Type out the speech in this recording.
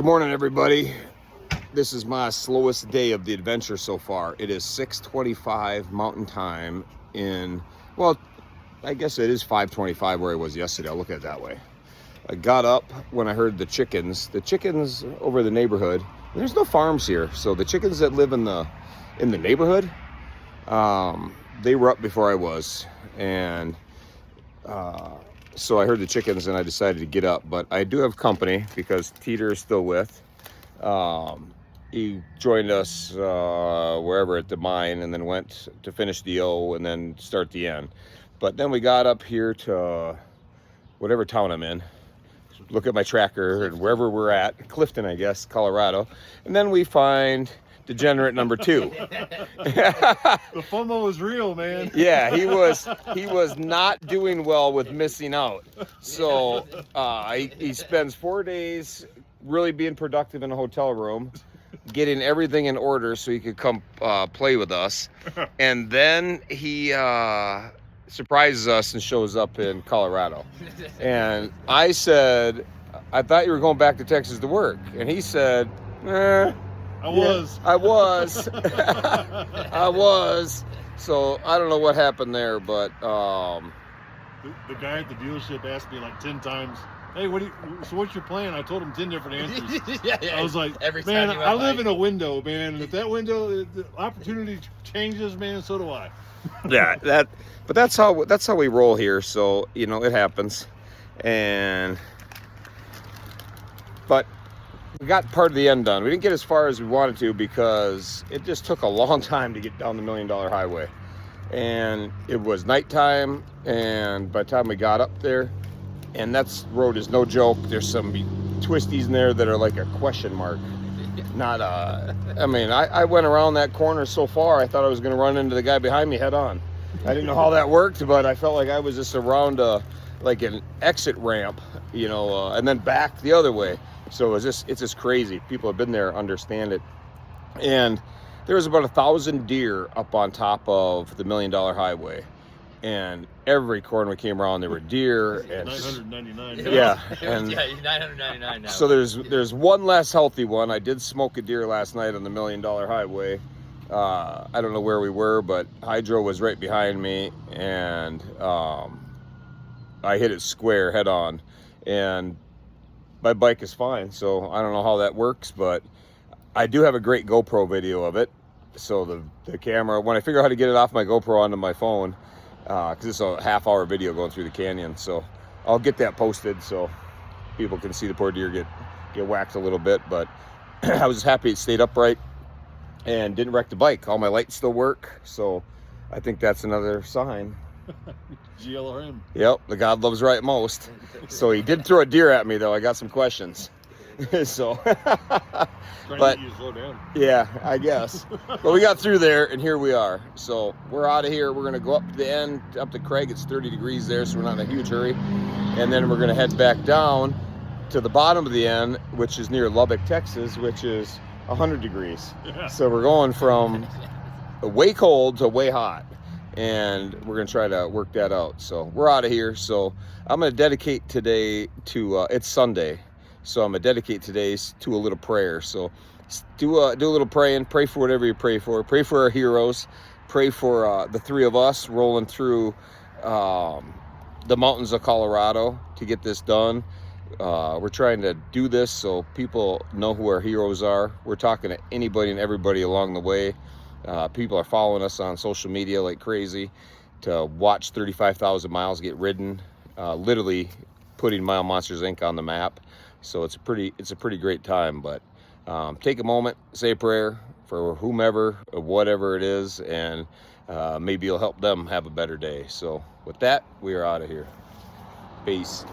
Good morning, everybody. This is my slowest day of the adventure so far. It is 6:25 Mountain Time well, I guess it is 5:25 where I was yesterday. I'll look at it that way. I got up when I heard the chickens over the neighborhood. There's no farms here, so the chickens that live in the neighborhood, they were up before I was, and so I heard the chickens and I decided to get up. But I do have company because Teeter is still with. He joined us wherever at the mine, and then went to finish the O and then start the N. But then we got up here to whatever town I'm in. Look at my tracker and wherever we're at, Clifton, I guess, Colorado. And then we find degenerate number 2. The FOMO was real, man. Yeah, he was not doing well with missing out. So he spends 4 days really being productive in a hotel room, getting everything in order so he could come play with us. And then he surprises us and shows up in Colorado. And I said, I thought you were going back to Texas to work. And he said, I was. I was. So I don't know what happened there, but the guy at the dealership asked me like 10 times, "Hey, what's your plan?" I told him 10 different answers. Yeah. I was like, man, I live in a window, man. And if that window, the opportunity changes, man, so do I. Yeah, but that's how we roll here. So, it happens. But we got part of the end done. We didn't get as far as we wanted to because it just took a long time to get down the $1 Million Highway. And it was nighttime, and by the time we got up there, and that road is no joke. There's some twisties in there that are like a question mark. Not I went around that corner so far, I thought I was going to run into the guy behind me head on. I didn't know how that worked, but I felt like I was just around like an exit ramp, and then back the other way. So it's just crazy. People have been there, understand it. And there was about 1,000 deer up on top of the $1 Million Highway. And every corner we came around, there were deer. And 999. Yeah. And 999 now. So there's one less healthy one. I did smoke a deer last night on the $1 Million Highway. I don't know where we were, but Hydro was right behind me, and I hit it square head on. And my bike is fine, so I don't know how that works, but I do have a great GoPro video of it. So the camera, when I figure out how to get it off my GoPro onto my phone, because it's a half-hour video going through the canyon, so I'll get that posted so people can see the poor deer get whacked a little bit. But I was happy it stayed upright and didn't wreck the bike. All my lights still work, so I think that's another sign. GLRM. Yep, the God loves right most. So he did throw a deer at me, though. I got some questions. So, but you to slow down. Yeah, I guess. But we got through there, and here we are. So we're out of here. We're going to go up to the end, up to Craig. It's 30 degrees there, so we're not in a huge hurry. And then we're going to head back down to the bottom of the end, which is near Lubbock, Texas, which is 100 degrees. Yeah. So we're going from way cold to way hot. And we're going to try to work that out. So we're out of here. So I'm going to dedicate today to, it's Sunday. So I'm going to dedicate today to a little prayer. So do a little praying. Pray for whatever you pray for. Pray for our heroes. Pray for the 3 of us rolling through the mountains of Colorado to get this done. We're trying to do this so people know who our heroes are. We're talking to anybody and everybody along the way. People are following us on social media like crazy to watch 35,000 miles get ridden, literally putting Mile Monsters Inc. on the map. So it's a pretty great time. But take a moment, say a prayer for whomever, or whatever it is, and maybe you'll help them have a better day. So with that, we are out of here. Peace.